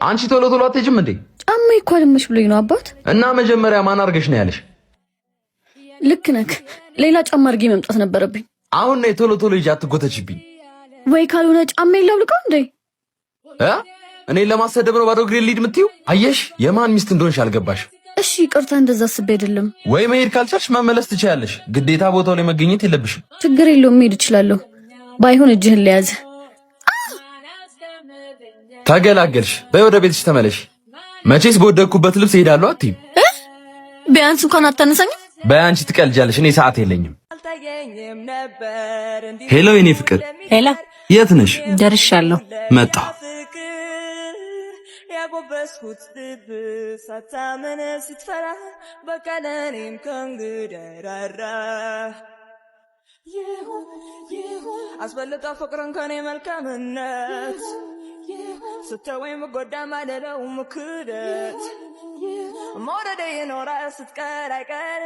አንቺ ቶሎ ቶሎ አትሄጂም እንዴ? ጫማ እኮ አልመሽ ብሎኝ ነው አባት። እና መጀመሪያ ማን አርገሽ ነው ያለሽ? ልክ ነህ። ሌላ ጫማ አርጌ መምጣት ነበረብኝ። አሁን ነው ቶሎ ቶሎ ሂጂ፣ አትጎተችብኝ። ወይ ካልሆነ ጫማ ይላልቀው እንዴ? እኔ ለማሰደብ ነው ባዶ እግሬን ልሂድ የምትይው? አየሽ የማን ሚስት እንደሆንሽ አልገባሽ። እሺ ይቅርታ፣ እንደዛ አስቤ አይደለም። ወይ መሄድ ካልቻልሽ መመለስ ትችያለሽ። ግዴታ ቦታው ላይ መገኘት የለብሽም። ችግር የለውም፣ መሄድ እችላለሁ። ባይሆን እጅህን ለያዝ። ተገላገልሽ። በይ ወደ ቤትሽ ተመለሽ። መቼስ በወደቅኩበት ልብስ እሄዳለሁ አትይም? ቢያንስ እንኳን አታነሳኝም? በይ አንቺ ትቀልጃለሽ፣ እኔ ሰዓት የለኝም። ሄሎ የኔ ፍቅር። ሄሎ የት ነሽ? ደርሻለሁ። መጣሁ። ያጎበስኩት ልብ ሳታመነ ስትፈራ በቀለኔም ከንግደራራ አስበልጣ ፍቅርን ከኔ መልካምነት ስተወይ መጎዳ ማለለው ምክደት መውደደ የኖራ ስትቀር አይቀር